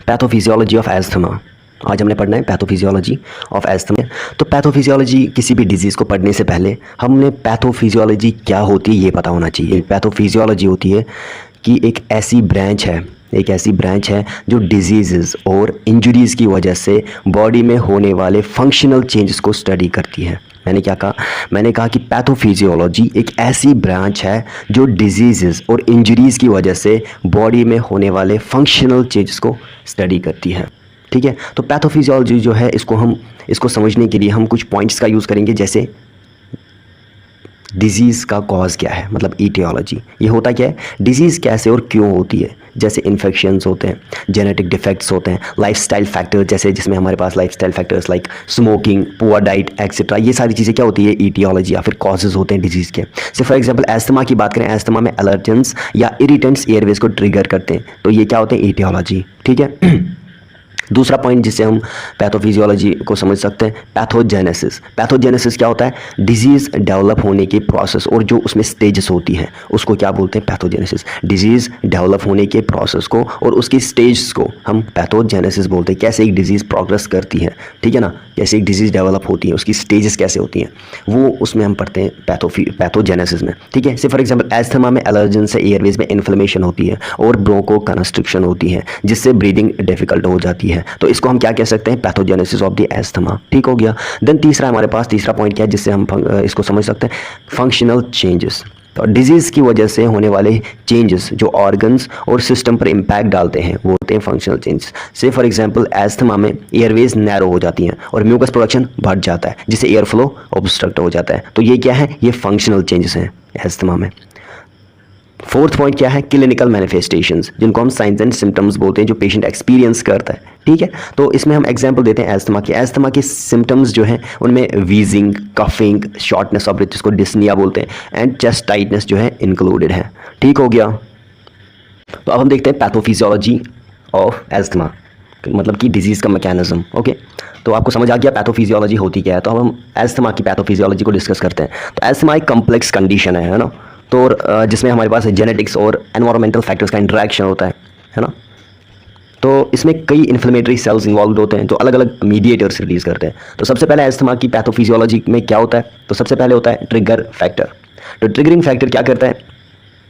Pathophysiology of asthma. आज हमने पढ़ना है पैथोफिजियोलॉजी ऑफ एस्थमा। तो पैथोफिजियोलॉजी किसी भी डिजीज़ को पढ़ने से पहले हमने पैथोफिजियोलॉजी क्या होती है ये पता होना चाहिए। पैथोफिजियोलॉजी होती है कि एक ऐसी ब्रांच है जो डिजीज़ और इंजरीज़ की वजह से बॉडी में होने वाले फंक्शनल चेंजेस को स्टडी करती है। मैंने क्या कहा? मैंने कहा कि पैथोफिजियोलॉजी एक ऐसी ब्रांच है जो डिजीज़ और इंजरीज़ की वजह से बॉडी में होने वाले फंक्शनल चेंजेस को स्टडी करती है। ठीक है, तो पैथोफिजियोलॉजी जो है इसको समझने के लिए हम कुछ पॉइंट्स का यूज़ करेंगे, जैसे डिजीज़ का कॉज क्या है, मतलब ईटियोलॉजी। ये होता क्या है, डिजीज़ कैसे और क्यों होती है। जैसे इन्फेक्शंस होते हैं, जेनेटिक डिफेक्ट्स होते हैं, लाइफस्टाइल फैक्टर्स, जैसे जिसमें हमारे पास lifestyle factors like smoking, poor diet etcetera, ये सारी चीज़ें क्या होती है, ईटियोलॉजी या फिर कॉजेज़ होते हैं डिजीज़ के। से फॉर एग्जांपल एस्थमा की बात करें, एस्थमा में एलर्जेंस या इरिटेंट्स एयरवेज को ट्रिगर करते हैं, तो ये क्या होते हैं, ईटियोलॉजी। ठीक है। दूसरा पॉइंट जिससे हम पैथोफिजियोलॉजी को समझ सकते हैं, पैथोजेनेसिस। पैथोजेनेसिस क्या होता है, डिजीज़ डेवलप होने की प्रोसेस और जो उसमें स्टेजेस होती हैं उसको क्या बोलते हैं, पैथोजेनेसिस। डिजीज़ डेवलप होने के प्रोसेस को और उसकी स्टेज को हम पैथोजेनेसिस बोलते हैं। कैसे एक डिजीज़ प्रोग्रेस करती है, ठीक है ना, कैसे एक डिजीज़ डेवलप होती है, उसकी स्टेजेस कैसे होती हैं, वो उसमें हम पढ़ते हैं पैथोजेनेसिस में। ठीक है। से फॉर एग्जाम्पल एस्थमा में एलर्जन से एयरवेज में इन्फ्लेमेशन होती है और ब्रोंको कंस्ट्रिक्शन होती है, जिससे ब्रीदिंग डिफिकल्ट हो जाती है। तो इसको हम क्या कह सकते हैं, पैथोजेनेसिस ऑफ द एस्थमा। ठीक हो गया। देन हमारे पास तीसरा पॉइंट क्या है जिससे हम इसको समझ सकते हैं, फंक्शनल चेंजेस। तो डिजीज़ की वजह से होने वाले चेंजेस जो ऑर्गन्स और सिस्टम पर इम्पैक्ट डालते हैं वो होते हैं फंक्शनल चेंजेस। से फॉर एग्जांपल एस्थमा में एयरवेज नैरो हो जाती हैं और म्यूकस प्रोडक्शन बढ़ जाता है, जिससे एयर फ्लो ऑब्स्ट्रक्ट हो जाता है। तो ये क्या है, ये फंक्शनल चेंजेस हैं एस्थमा में। फोर्थ पॉइंट क्या है, क्लिनिकल मैनिफेस्टेशंस, जिनको हम साइंस एंड सिम्टम्स बोलते हैं, जो पेशेंट एक्सपीरियंस करता है। ठीक है। तो इसमें हम एग्जांपल देते हैं एस्थमा के सिम्टम्स जो हैं उनमें wheezing, coughing, shortness of breath जिसको डिस्निया बोलते हैं, एंड चेस्ट टाइटनेस जो है इंक्लूडेड है। ठीक हो गया। तो अब हम देखते हैं पैथोफिजियोलॉजी ऑफ एस्थमा, मतलब कि डिजीज़ का मैकेनिज्म। ओके, तो आपको समझ आ गया पैथोफिजियोलॉजी होती क्या है। तो अब हम एस्थमा की पैथोफिजियोलॉजी को डिस्कस करते हैं। तो एस्थमा एक कम्प्लेक्स कंडीशन है ना, तो जिसमें हमारे पास जेनेटिक्स और एनवायरमेंटल फैक्टर्स का इंटरेक्शन होता है ना। तो इसमें कई इन्फ्लेमेटरी सेल्स इन्वॉल्व होते हैं जो अलग अलग मीडिएटर्स रिलीज करते हैं। तो सबसे पहले एस्थमा की पैथोफिजियोलॉजी में क्या होता है, तो सबसे पहले होता है ट्रिगर फैक्टर। तो ट्रिगरिंग फैक्टर क्या करता है,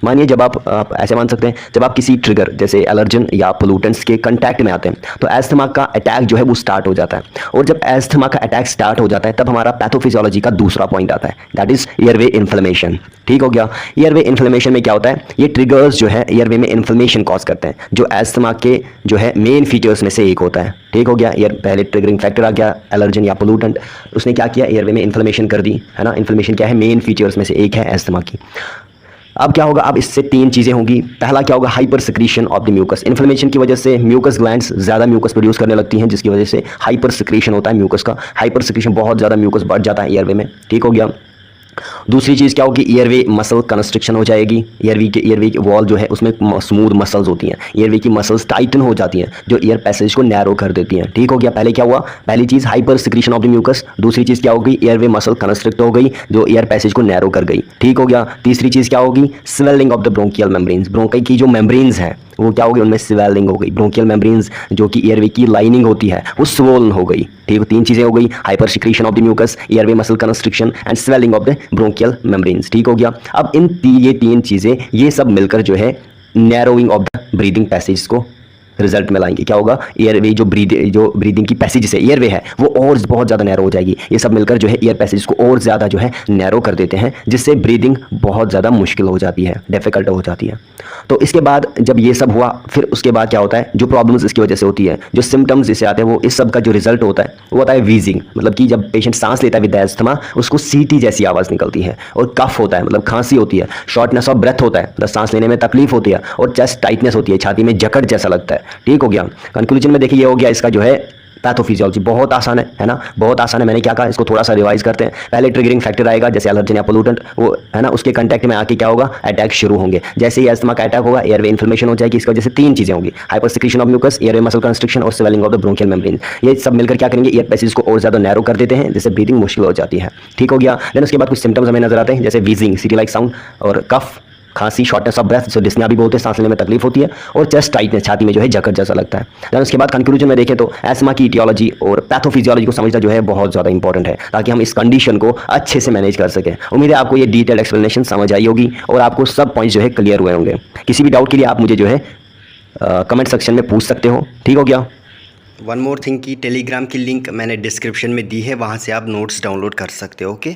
मानिए जब आप ऐसे मान सकते हैं, जब आप किसी ट्रिगर जैसे एलर्जन या पोल्यूटेंट्स के कांटेक्ट में आते हैं तो एस्थमा का अटैक जो है वो स्टार्ट हो जाता है। और जब एस्थमा का अटैक स्टार्ट हो जाता है तब हमारा पैथोफिजियोलॉजी का दूसरा पॉइंट आता है, दैट इज एयरवे इन्फ्लेमेशन। ठीक हो गया। एयरवे इन्फ्लेमेशन में क्या होता है, ये ट्रिगर्स जो है एयरवे में इन्फ्लेमेशन कॉज करते हैं, जो एस्थमा के जो है मेन फीचर्स में से एक होता है। ठीक हो गया। पहले ट्रिगरिंग फैक्टर आ गया एलर्जन या पोल्यूटेंट, उसने क्या किया, एयरवे में इन्फ्लेमेशन कर दी, है ना। इन्फ्लेमेशन क्या है, मेन फीचर्स में से एक है एस्थमा की। अब क्या होगा, अब इससे तीन चीज़ें होंगी। पहला क्या होगा, hyper secretion of the mucus. Inflammation की वजह से म्यूकस ग्लैंड्स ज़्यादा म्यूकस प्रोड्यूस करने लगती हैं, जिसकी वजह से हाइपर सिक्रीशन होता है म्यूकस का। हाइपर सिक्रीशन, बहुत ज़्यादा म्यूकस बढ़ जाता है एयरवे में। ठीक हो गया। दूसरी चीज़ क्या होगी, एयरवे मसल कंस्ट्रिक्शन हो जाएगी। एयरवे की वॉल जो है उसमें स्मूथ मसल्स होती हैं, एयरवे की मसल्स टाइटन हो जाती हैं जो एयर पैसेज को नैरो कर देती हैं। ठीक हो गया। पहले क्या हुआ, पहली चीज़ hyper secretion of the mucus, दूसरी चीज़ क्या होगी, एयरवे मसल कंस्ट्रिक्ट हो गई जो एयर पैसेज को नैरो कर गई। ठीक हो गया। तीसरी चीज़ क्या होगी, swelling of the bronchial membranes. Bronchi की जो मेम्ब्रेन्स हैं वो क्या होगी, उनमें स्वेलिंग हो गई। ब्रोंकियल मेम्ब्रेन्स जो कि एयरवे की लाइनिंग होती है वो स्वोलन हो गई। ठीक, तीन चीज़ें हो गई, hyper secretion of the mucus, airway muscle constriction and swelling of the bronchial membranes. ठीक हो गया। अब ये तीन चीज़ें ये सब मिलकर जो है narrowing of the breathing passage को रिजल्ट में लाएंगे। क्या होगा, एयरवे जो ब्रीदिंग की पैसेज से एयरवे है वो और बहुत ज़्यादा नैरो हो जाएगी। ये सब मिलकर जो है एयर पैसेज को और ज़्यादा जो है नैरो कर देते हैं, जिससे ब्रीदिंग बहुत ज़्यादा मुश्किल हो जाती है, डिफिकल्ट हो जाती है। तो इसके बाद जब ये सब हुआ, फिर उसके बाद क्या होता है, जो प्रॉब्लम्स इसकी वजह से होती है, जो सिम्टम्स इससे आते हैं, वो इस सब का जो रिजल्ट होता है वो होता है वीजिंग। मतलब कि जब पेशेंट सांस लेता है विद एस्थमा उसको सीटी जैसी आवाज़ निकलती है, और कफ होता है मतलब खांसी होती है, शॉर्टनेस ऑफ ब्रेथ होता है मतलब सांस लेने में तकलीफ होती है, और चेस्ट टाइटनेस होती है, छाती में जकड़ जैसा लगता है। ठीक हो गया। कंक्लूजन में देखिए ये हो गया इसका जो है पैथोफिजियोलॉजी। बहुत आसान है ना, बहुत आसान है। मैंने क्या कहा, इसको थोड़ा सा रिवाइज करते हैं। पहले ट्रिगरिंग फैक्टर आएगा जैसे एलर्जन या पोल्यूटेंट, वो है ना, उसके कांटेक्ट में आके क्या होगा, अटैक शुरू होंगे। जैसे ही एस्थमा का अटैक होगा एयरवे इन्फ्लेमेशन हो जाएगी। इसकी वजह से तीन चीजें होंगी, hyper secretion of mucus, airway muscle constriction और swelling of the bronchial membrane. ये सब मिलकर क्या करेंगे, एयर पैसेज को और ज्यादा नैरो कर देते हैं, जिससे ब्रीदिंग मुश्किल हो जाती है। ठीक हो गया। देन उसके बाद कुछ सिम्टम्स हमें नजर आते हैं जैसे वीजिंग, सीटी लाइक साउंड, और कफ, खांसी, शॉर्टनेस ऑफ ब्रेथ, जो डिस्निया भी बोलते हैं, सांस लेने में तकलीफ होती है, और चेस्ट टाइटनेस, छाती में जो है जकड़ जैसा लगता है। देन उसके बाद कंक्लूजन में देखें तो एस्मा की इटियोलॉजी और पैथोफिजियोलॉजी को समझना जो है बहुत ज़्यादा इंपॉर्टेंट है, ताकि हम इस कंडीशन को अच्छे से मैनेज कर सकें। उम्मीद है आपको ये डिटेल एक्सप्लेनेशन समझ आई होगी और आपको सब पॉइंट्स जो है क्लियर हुए होंगे। किसी भी डाउट के लिए आप मुझे जो है कमेंट सेक्शन में पूछ सकते हो, ठीक हो गया। वन मोर थिंग की टेलीग्राम की लिंक मैंने डिस्क्रिप्शन में दी है, वहाँ से आप नोट्स डाउनलोड कर सकते हो। ओके।